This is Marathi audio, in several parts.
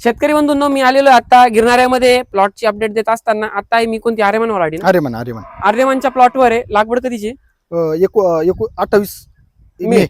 शेतकरी बंधूंनो, मी आलेलो आता गिरणाऱ्यामध्ये प्लॉटची अपडेट देत असताना आता मी कोणती आर्यमान आली आर्यमान आर्यमानच्या प्लॉटवर आहे. लागवड कधीची? 28 मे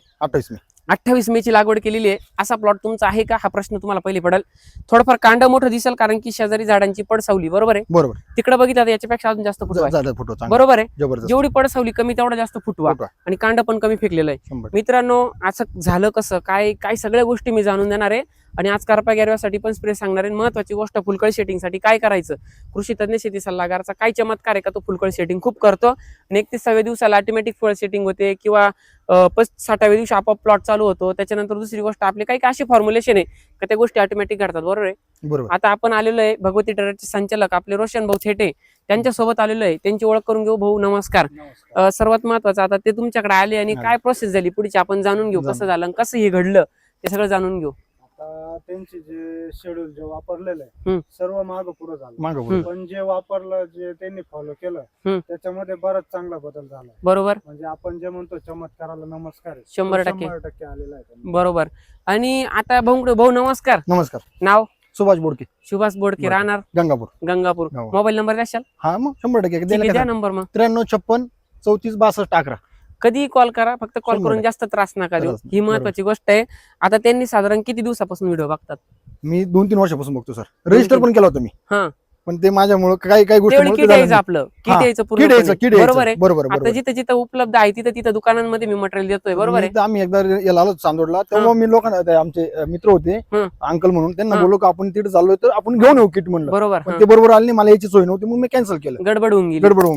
28 मे ची लागवड केलेली आहे. असा प्लॉट तुमचा आहे का, हा प्रश्न तुम्हाला पहिले पडेल. थोडंफार कांड मोठं दिसेल कारण की शेजारी झाडांची पडसावली, बरोबर आहे. बरोबर. तिकडे बघितलं तर याच्यापेक्षा अजून जास्त फुटवा आहे. फोटो बरोबर आहे. जबरदस्त. जेवढी पडसावली कमी तेवढा जास्त फुटवा आणि कांड पण कमी फेकलेलं आहे. 100. मित्रांनो, असं झालं कसं काय काय सगळ्या गोष्टी मी जाणून देणार आहे आणि आज करपा गॅरव्यासाठी पण स्प्रे सांगणार आहे. महत्वाची गोष्ट, फुलकळी सेटिंगसाठी काय करायचं, कृषी तज्ञ शेती सल्लागारचा काय चमत्कार आहे का, तो फुलकळी सेटिंग खूप करतो आणि 31व्या दिवसाला ऑटोमॅटिक फळ सेटिंग होते किंवा 60व्या दिवशी आपोआप प्लॉट चालू होतो. त्याच्यानंतर दुसरी गोष्ट, आपले काही अशी फॉर्म्युलेशन आहे का त्या गोष्टी ऑटोमॅटिक घडतात. बरोबर आहे. आता आपण आलेलो आहे भगवती टेररचे संचालक आपले रोशन भाऊ थेटे त्यांच्या सोबत आलेलो आहे. त्यांची ओळख करून घेऊ. भाऊ नमस्कार. सर्वात महत्वाचं, आता ते तुमच्याकडे आले आणि काय प्रोसेस झाली पुढची आपण जाणून घेऊ. कसं झालं, कसं हे घडलं ते सगळं जाणून घेऊ. त्यांचे जे शेड्यूल जे वापरलेलं आहे सर्व मागं पुढे झालं, पण जे वापरलं, जे त्यांनी फॉलो केलं त्याच्यामध्ये बराच चांगला बदल झाला. बरोबर. म्हणजे आपण जे म्हणतो चमत्काराला नमस्कार 100% आलेला आहे. बरोबर. आणि आता भाऊ नमस्कार. नमस्कार. नाव? सुभाष बोडके. सुभाष बोडके. राहणार गंगापूर. मोबाईल नंबर द्याल? हा, मग 100% द्या नंबर. मग 93 56 34 62 11. कधीही कॉल करा, फक्त कॉल करून जास्त त्रास नका देऊ. ही महत्वाची गोष्ट आहे. आता त्यांनी साधारण किती दिवसापासून व्हिडिओ बघतात? मी 2-3 वर्षापासून बघतो सर. रजिस्टर पण केला होता मी. हा, पण ते माझ्यामुळे काही गोष्टी आपलं किट यायचं पूर्ण. बरोबर आहे. बरोबर. आता जिथं जिथं उपलब्ध आहे तिथं दुकानांमध्ये मी मटेरियल देतोय. बरोबर आहे. आम्ही एकदा याला आलो चांदोडला, तेव्हा मी लोकांना, आमचे मित्र होते अंकल म्हणून, त्यांना बोललो की आपण तिथे चाललोय तर आपण घेऊन येऊ किट म्हणलं. बरोबर. पण ते बरोबर आले नाही, मला याची सोय नव्हती म्हणून मी कॅन्सल केलं. गडबड होऊन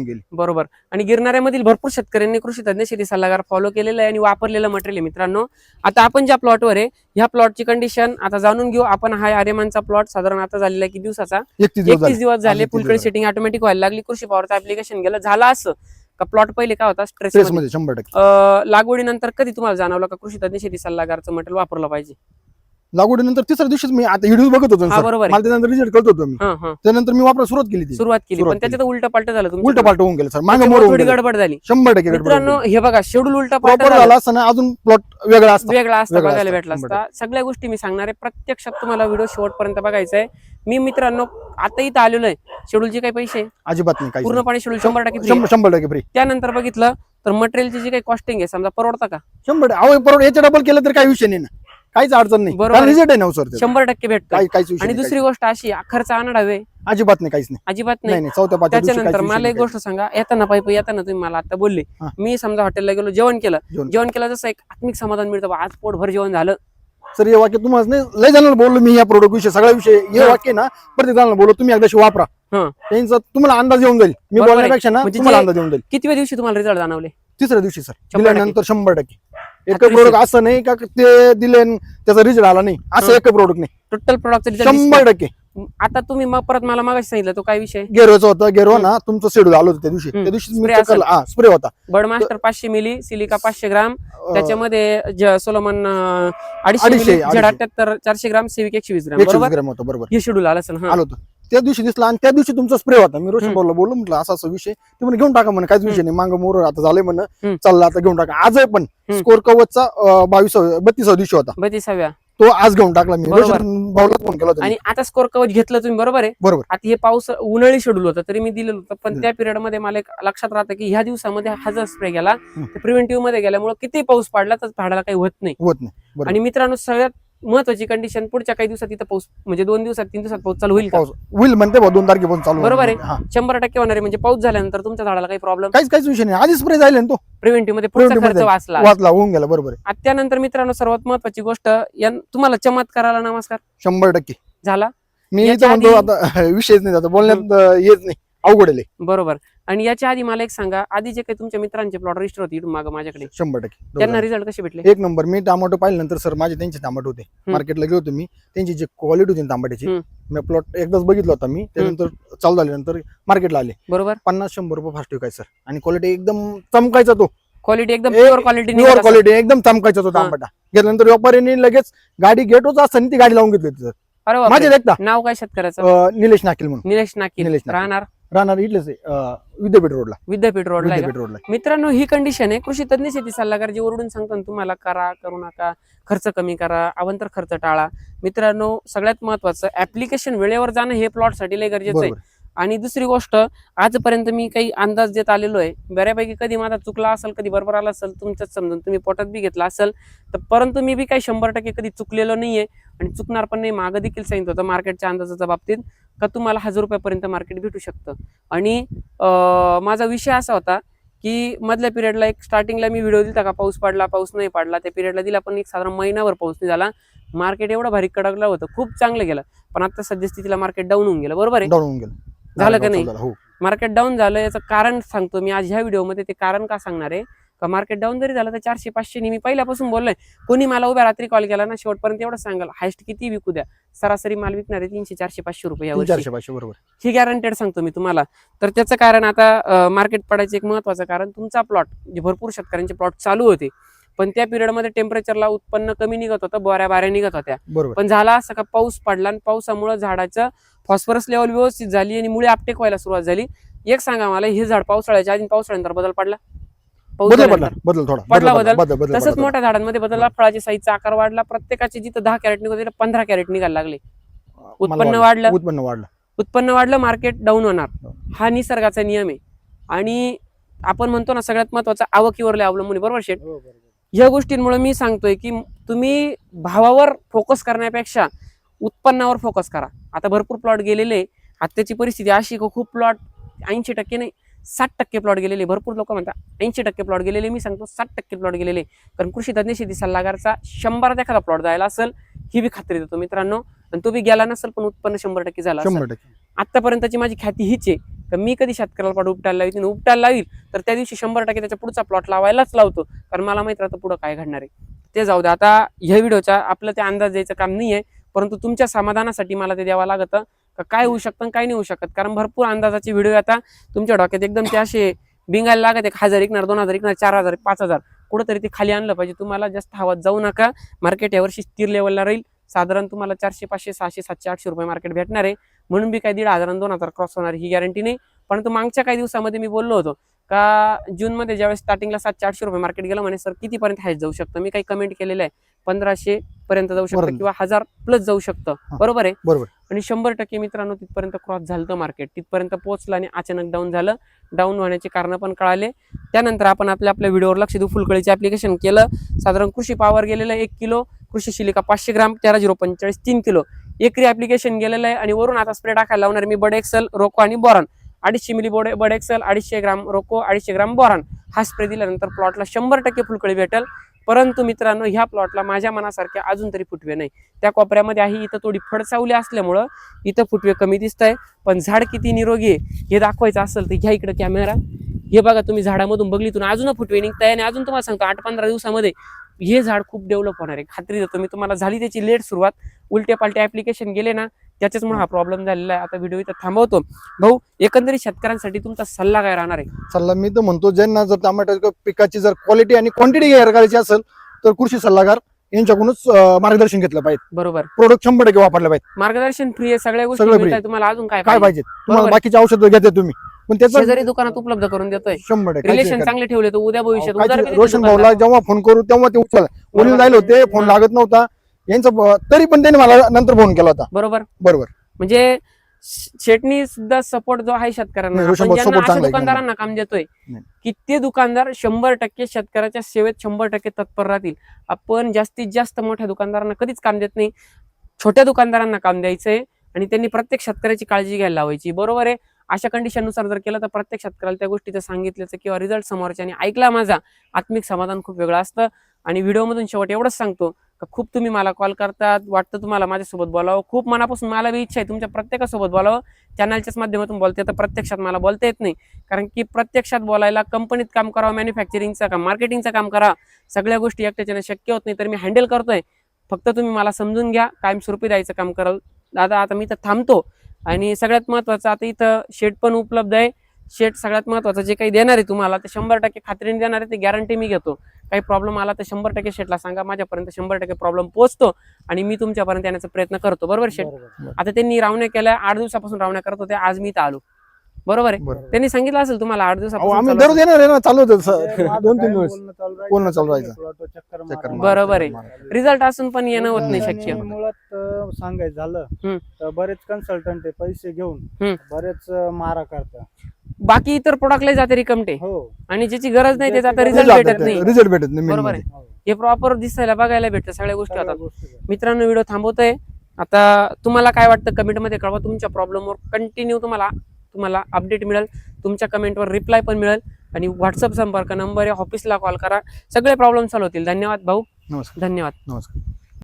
गेली. बरोबर. आणि गिरणाऱ्यामधील भरपूर शेतकऱ्यांनी कृषी तज्ञ शेती सल्लागार फॉलो केलेलं आहे आणि वापरलेलं मटेरियल आहे. मित्रांनो, आता आपण ज्या प्लॉटवर आहे ह्या प्लॉटची कंडिशन आता जाणून घेऊ आपण. हा आर्यमानचा प्लॉट साधारण आता झालेला किती दिवसाचा? 31 दिवस झाले. फुलकळी सेटिंग ऑटोमॅटिक व्हायला लागली. कृषी पॉवरचं ऍप्लिकेशन गेलं. झालं असं का प्लॉट पहिले काय होता, स्ट्रेस मध्ये? 100%. लागवडीनंतर कधी तुम्हाला जाणवलं का कृषी तज्ञ शेती सल्लागारचं मटेरियल वापरलं पाहिजे? लागवडीनंतर तिसऱ्या दिवशीच मी आता व्हिडिओ बघत होतो. बरोबर. मला त्यानंतर रिझल्ट कळत होतो मी. त्यानंतर मी वापरायला सुरुवात केली. पण त्याच्यात उलट पालट झालं. उलट पालट होऊन गेलं सर. मागे थोडी गडबड झाली. 100% मित्रांनो, हे बघा, शेड्यूल उलटा प्रॉपर झाला असं ना, अजून प्लॉट वेगळा असता बघायला भेटला असता. सगळ्या गोष्टी मी सांगणार आहे. प्रत्यक्षात तुम्हाला व्हिडिओ शेवटपर्यंत बघायचा आहे. मी मित्रांनो आता इथं आलेलो आहे. शेड्यूलचे काही पैसे अजिबात नाही, पूर्णपणे शेड्यूल 100% फ्री. त्यानंतर बघितलं तर मटेरियलची जी काही कॉस्टिंग आहे, समजा परवडता का? 100%. याच्या डबल केलं तर काही विषय नाही ना, काहीच अडचण नाही. बरोबर. रिझल्ट आहे ना सर, 100% भेटतो. आणि दुसरी नाही. गोष्ट अशी, खर्च आणाडावे अजिबात नाही, काहीच नाही. अजिबात नाही. चौथ्या पाचव्या दिवशी त्याच्यानंतर काहीच मला एक विषय गोष्ट सांगा, येताना येताना तुम्ही मला आता बोलले, मी समजा हॉटेलला गेलो, जेवण केलं जसं एक आत्मिक समाधान मिळतं, आज पोटभर जेवण झालं. सर हे वाक्य तुम्हाला नाही, लय जणांना बोललो मी या प्रोडक्ट विषयी, सगळ्या विषय हे वाक्य ना प्रत्येक जणांना बोललो, तुम्ही एकदाशी वापरा. त्यांचा तुम्हाला अंदाज येऊन जाईल. मी बोलण्यापेक्षा ना तुम्हाला अंदाज येऊन जाईल. किती दिवशी तुम्हाला रिझल्ट जाणवले? तिसऱ्या दिवशी सर. दिल्यानंतर 100%. एक प्रोडक्ट असं नाही का ते दिले त्याचा रिझल्ट आला नाही, असं एक प्रोडक्ट नाही. Total product 100%. आता तुम्ही मग परत मला मागाशी सांगितलं तो काय विषय? गेरवाचा होता. गेरवा ना तुमचं शेड्यूल आलं होतं त्या दिवशी स्प्रे होता. बर्ड मास्टर 500 मिली, सिलिका 500 ग्राम, त्याच्यामध्ये सोलोमन 250 Z78 400 ग्राम, सिविक 120 ग्राम. बरोबर. हे शेड्यूल आलं होतं त्या दिवशी दिसला आणि त्या दिवशी तुमचा स्प्रे होता. मी रोशन भाऊला बोललो, म्हटलं असा विषय, ते म्हणे घेऊन टाका म्हणे, काहीच विषय नाही, मांग मोर आता झालंय म्हणे, चालला आता घेऊन टाका. आजही पण स्कोर कवचचा 32व्या दिवशी होता, 32व्या तो आज घेऊन टाकला मी. रोशन भाऊला फोन केला होता. आणि आता स्कोर कवच घेतलं तुम्ही, बरोबर आहे. बरोबर. आता हे पाऊस उन्हाळी शेड्यूल होतं तरी मी दिलेलं होतं, पण त्या पिरियड मध्ये मला एक लक्षात राहतं की ह्या दिवसामध्ये हा जर स्प्रे गेला प्रिव्हेंटिव्ह मध्ये गेल्यामुळे किती पाऊस पडला तर झाडाला काही होत नाही. आणि मित्रांनो, सगळ्यात महत्वाची कंडिशन, पुढच्या काही दिवसात इथं पाऊस म्हणजे 2 दिवसात 3 दिवसात पाऊस चालू होईल म्हणते 2 तारखेपासून चालू. बरोबर आहे. 100% होणार आहे. म्हणजे पाऊस झाल्यानंतर तुमच्या झाडाला काही प्रॉब्लेम काहीच विषय नाही. आधी स्प्रे झाले तो प्रिव्हेंटिव्ह मध्ये पुढचा खर्च वाचला होऊन गेला. बरोबर आहे. त्यानंतर मित्रांनो, सर्वात महत्वाची गोष्ट, तुम्हाला चमत्काराला नमस्कार 100% झाला. मी म्हणतो आता विषयच नाही, आता बोलण्यात येत नाही, अवघड आहे. बरोबर. आणि याच्या आधी मला एक सांगा, आधी जे काही तुमच्या मित्रांचे प्लॉट रजिस्टर होते इथून मागे माझ्याकडे, 100% त्यांना रिझल्ट कसे भेटले? एक नंबर. मी टमाटो पाहिल्यानंतर सर माझे त्यांचे टमाटो होते, मार्केटला गेलो होतो मी, त्यांची जी क्वालिटी होती तांबट्याची, मी प्लॉट एकदाच बघितला होता मी. त्यानंतर चालू झाल्यानंतर मार्केटला आले. बरोबर. 50-100 रुपये फास्ट विकायचं सर. आणि क्वालिटी एकदम चमकायचा, तो क्वालिटी एकदम प्युअर क्वालिटी एकदम चमकायचा तो तांबटा. घेतल्यानंतर व्यापाऱ्यांनी लगेच गाडी गेटच असताना ती गाडी लावून घेतली होती सर. माझे देखता नाव काय शेतकऱ्याचं? निलेश नाकील म्हणून. निलेश नाकील. राहणार राहणार इथलेच विद्यापीठ रोडला. विद्यापीठ रोडला आहे का? विद्यापीठ रोडला. मित्रांनो ही कंडिशन आहे. कृषी तज्ञ शेती सल्लागार जे ओरडून सांगतो ना तुम्हाला करा करू नका, खर्च कमी करा, अवांतर खर्च टाळा. मित्रांनो सगळ्यात महत्वाचं ऍप्लिकेशन वेळेवर जाणं हे प्लॉटसाठी लय गरजेचं आहे. बरोबर. आणि दुसरी गोष्ट, आजपर्यंत मी काही अंदाज देत आलेलो आहे, बऱ्यापैकी कधी माझा चुकला असेल, कधी बरोबर आला असेल, तुमच्याच समजून तुम्ही पोटात बी घेतला असेल तर, परंतु मी बी काही 100% कधी चुकलेलो नाहीये आणि चुकणार पण नाही. मागं देखील सांगितलं होतं मार्केटच्या अंदाजाच्या बाबतीत का तुम्हाला 1000 रुपयापर्यंत मार्केट भेटू शकतं. आणि माझा विषय असा होता की मधल्या पिरियडला एक स्टार्टिंगला मी व्हिडिओ दिला का पाऊस पडला, पाऊस नाही पडला, त्या पिरियडला दिला, पण एक साधारण महिनाभर पाऊस नाही झाला. मार्केट एवढं भारी कडकलं होतं, खूप चांगलं गेलं. पण आता सद्यस्थितीला मार्केट डाऊन होऊन गेलं. बरोबर आहे, डाऊन होऊन गेलं. झालं का नाही? हो. मार्केट डाऊन झालं याचं कारण सांगतो मी आज ह्या व्हिडिओमध्ये. ते कारण का सांगणार आहे का मार्केट डाऊन जरी झालं तर 400-500 मी पहिल्यापासून बोललोय. कोणी मला उभ्या रात्री कॉल केला ना शेवटपर्यंत एवढं सांगाल हायस्ट किती विकू द्या, सरासरी माल विकणार आहे 300, 400, 500 रुपये यावर्षी. 400-500 बरोबर. ही गॅरंटेड सांगतो मी तुम्हाला. तर त्याचं कारण आता मार्केट पडायचं एक महत्वाचं कारण, तुमचा प्लॉट जे भरपूर शेतकऱ्यांचे प्लॉट चालू होते पण त्या पिरियडमध्ये टेम्परेचरला उत्पन्न कमी निघत होतं, बाऱ्या निघत होत्या. बरोबर. पण झाला असं का पाऊस पडला आणि पावसामुळे झाडाचं फॉस्फरस लेवल व्यवस्थित झाली आणि मुळे आपटेक व्हायला सुरुवात झाली. एक सांगा मला, हे झाड पावसाळ्याच्या आधी पावसाळ्यानंतर बदल पडला? बदल थोडा पडला. तसंच मोठ्या झाडांमध्ये बदलला, फळाची साईजचा आकार वाढला, प्रत्येकाचे जिथं 10 कॅरेट निघत 15 कॅरेट निघायला लागले. उत्पन्न वाढलं, मार्केट डाऊन होणार. हा निसर्गाचा नियम आहे. आणि आपण म्हणतो ना सगळ्यात महत्वाचं आवकीवर अवलंबून, बरोबर शेठ? या गोष्टींमुळे मी सांगतोय की तुम्ही भावावर फोकस करण्यापेक्षा उत्पन्नावर फोकस करा. आता भरपूर प्लॉट गेलेले, आत्ताची परिस्थिती अशी खूप प्लॉट 80% नाही 60% प्लॉट गेलेले. भरपूर लोक म्हणतात 80% प्लॉट गेलेले, मी सांगतो 60% प्लॉट गेलेले. कारण कृषी तज्ञ शेती सल्लागारचा 100 एखादा प्लॉट जायला असेल ही बी खात्री देतो मित्रांनो. आणि तो बी गेला नसेल पण उत्पन्न 100% झाला. 100%. आतापर्यंतची माझी ख्याती हीच आहे तर मी कधी शेतकऱ्याला प्लॉट उपटायला लावील तर त्या दिवशी 100% त्याच्या पुढचा प्लॉट लावायलाच लावतो. कारण मला माहित राहतं पुढं काय घडणार आहे. ते जाऊ दे. आता ह्या व्हिडिओचा आपलं ते अंदाज द्यायचं काम नाहीये, परंतु तुमच्या समाधानासाठी मला ते द्यावं लागतं का काय होऊ शकतं काय नाही होऊ शकत. कारण भरपूर अंदाजाचे व्हिडिओ आता तुमच्या डोक्यात एकदम ते असे बिंगायला लागत, 1000 विकणार, 2000 विकणार, 4000, 5000, कुठंतरी ते खाली आणलं पाहिजे. तुम्हाला जास्त हवात जाऊ नका. मार्केट यावर्षी स्थिर लेवलला राहील. साधारण तुम्हाला 400, 500, 600, 700, 800 रुपये मार्केट भेटणार आहे. म्हणून बी काही 1500 आणि 2000 क्रॉस होणार ही गॅरंटी नाही. परंतु मागच्या काही दिवसामध्ये मी बोललो होतो का जून मध्ये ज्यावेळेस स्टार्टिंगला 700-800 रुपये मार्केट गेलं म्हणे सर कितीपर्यंत हायस्ट जाऊ शकतं. मी काही कमेंट केलेलं आहे 1500 पर्यंत जाऊ शकतं किंवा 1000 प्लस जाऊ शकतं. बरोबर आहे. बरोबर. आणि 100% मित्रांनो तिथपर्यंत क्रॉस झालं मार्केट, तिथपर्यंत पोहोचलं आणि अचानक डाऊन झालं. डाऊन होण्याचे कारण पण कळाले. त्यानंतर आपण आपल्या व्हिडिओवर लक्ष देऊ. फुलकळीचे ऍप्लिकेशन केलं. साधारण कृषी पॉवर गेलेलं 1 किलो, कृषी शिलिका 500 ग्राम, 13-0-45 3 किलो एकरी ऍप्लिकेशन गेलेलं आहे. आणि वरून आता स्प्रे टाकायला लावणार मी बड एक्सेल, रोको आणि बोरॉन. 250 मिली बड एक्सेल, 250 ग्राम रोको, 250 ग्राम बोरॉन हा स्प्रे दिल्यानंतर प्लॉटला 100% फुलकळी भेटेल. परंतु मित्रांनो ह्या प्लॉटला माझ्या मनासारखे अजून तरी फुटवे नाही. त्या कोपऱ्यामध्ये आहे इथं थोडी फडसावली असल्यामुळं इथं फुटवे कमी दिसत आहे. पण झाड किती निरोगी आहे हे दाखवायचं असेल तर घ्या इकडे कॅमेरा. हे बघा तुम्ही झाडामधून बघलीतून अजून फुटवे निघताय. आणि अजून तुम्हाला सांगतो 8-15 दिवसामध्ये हे झाड खूप डेव्हलप होणार आहे, खात्री देतो मी तुम्हाला. झाली त्याची लेट सुरुवात, उलटे पालटे ऍप्लिकेशन गेले ना त्याच्यामुळे हा प्रॉब्लेम झालेला आहे. आता व्हिडिओ इथं थांबवतो. भाऊ एकंदरीत शेतकऱ्यांसाठी तुमचा सल्ला काय राहणार आहे? सल्ला मी तर म्हणतो ज्यांना जर टमाट्याच्या पिकाची जर क्वालिटी आणि क्वांटिटी करायची असेल तर कृषी सल्लागार यांच्याकडूनच मार्गदर्शन घेतलं पाहिजे. बरोबर. प्रोडक्ट 100% वापरले पाहिजे. मार्गदर्शन फ्री आहे, सगळ्या गोष्टी सगळं मिळतात. तुम्हाला अजून काय पाहिजे? तुम्हाला बाकीचे औषध घेते तुम्ही पण त्याचं जरी दुकानात उपलब्ध करून देतोय. 100% रिलेशन चांगले ठेवले तर उद्या भविष्यात रोशन भाऊला जेव्हा फोन करू तेव्हा ते उचल वडील जायला होते, फोन लागत नव्हता यांचा, तरी पण त्यांनी मला नंतर फोन केला होता. बरोबर. म्हणजे शेटनी सुद्धा सपोर्ट जो आहे शेतकऱ्यांना, नाही, आपण support ज्यांना अशा चांगला आहे. दुकानदारांना काम देतोय नाही. की ते दुकानदार 100% शेतकऱ्याच्या सेवेत 100% तत्पर राहतील. आपण जास्तीत जास्त मोठ्या दुकानदारांना कधीच काम देत नाही, छोट्या दुकानदारांना काम द्यायचंय आणि त्यांनी प्रत्येक शेतकऱ्याची काळजी घ्यायला लावायची. बरोबर आहे. अशा कंडिशननुसार जर केलं तर प्रत्येक शेतकऱ्याला त्या गोष्टीचं सांगितल्याचं किंवा रिझल्ट समोरच्याने ऐकला माझा आत्मिक समाधान खूप वेगळं असतं. आणि व्हिडिओमधून शेवट एवढंच सांगतो का खूप तुम्ही मला कॉल करतात, वाटतं तुम्हाला माझ्यासोबत बोलावं, खूप मनापासून मला बी इच्छा आहे तुमच्या प्रत्येकासोबत बोलावं. चॅनलच्याच माध्यमातून बोलते तर प्रत्यक्षात मला बोलता येत नाही. कारण की प्रत्यक्षात बोलायला कंपनीत काम करावं, मॅन्युफॅक्चरिंगचं काम, मार्केटिंगचं काम करा, सगळ्या गोष्टी एकट्याच्याने शक्य होत नाही. तर मी हँडल करतोय. फक्त तुम्ही मला समजून घ्या, कायमस्वरूपी द्यायचं काम कराल. दादा आता मी तर थांबतो. आणि सगळ्यात महत्वाचं आता इथं शेड पण उपलब्ध आहे. शेड सगळ्यात महत्वाचं जे काही देणार आहे तुम्हाला ते 100% खात्रीने देणार आहे. ते गॅरंटी मी घेतो. काही प्रॉब्लेम आला तर 100% शेडला सांगा, माझ्यापर्यंत 100% प्रॉब्लेम पोहोचतो आणि मी तुमच्यापर्यंत येण्याचा प्रयत्न करतो. बरोबर शेड? आता त्यांनी रावण्या केल्या, 8 दिवसापासून रावण्या करत होते, आज मी इथं आलो. बरोबर आहे. बरोबर. त्यांनी सांगितलं असेल तुम्हाला 8 अहो, दिवसापासून आम्ही चालू दररोज येणार आहे ना, चालू होतं ते माझं 2-3 कायम दिवस बोलणं चालू राहायचं. चक्कर बरोबर आहे. मारायचं. रिझल्ट असून पण येणं होत नाही आणि शक्य. मुळात सांगायचं झालं हम्म. तर बरेच कन्सल्टंट पैसे घेऊन हम्म. बरेच मारा करतात. बाकी इतर प्रोडक्टला जाते रिकमटे हो आणि ज्याची गरज नाही त्याचा आता ज्याची रिझल्ट गरज भेटत नाही. रिझल्ट भेटत नाही main बरोबर म्हणजे. आहे. हे प्रॉपर दिसायला बघायला भेटतं सगळ्या गोष्टी सगळ्या होतात. गोष्टी आहेत. मित्रांनो व्हिडिओ थांबवतोय. आता तुम्हाला काय वाटतं कमेंट मध्ये कळवा. तुमच्या प्रॉब्लेमवर कंटिन्यू तुम्हाला अपडेट मिळेल, तुमच्या कमेंटवर रिप्लाय पण मिळेल आणि व्हॉट्सअप संपर्क नंबर आहे, ऑफिसला कॉल करा, सगळे प्रॉब्लेम सॉल्व्ह होतील. धन्यवाद भाऊ, नमस्कार धन्यवाद. नमस्कार.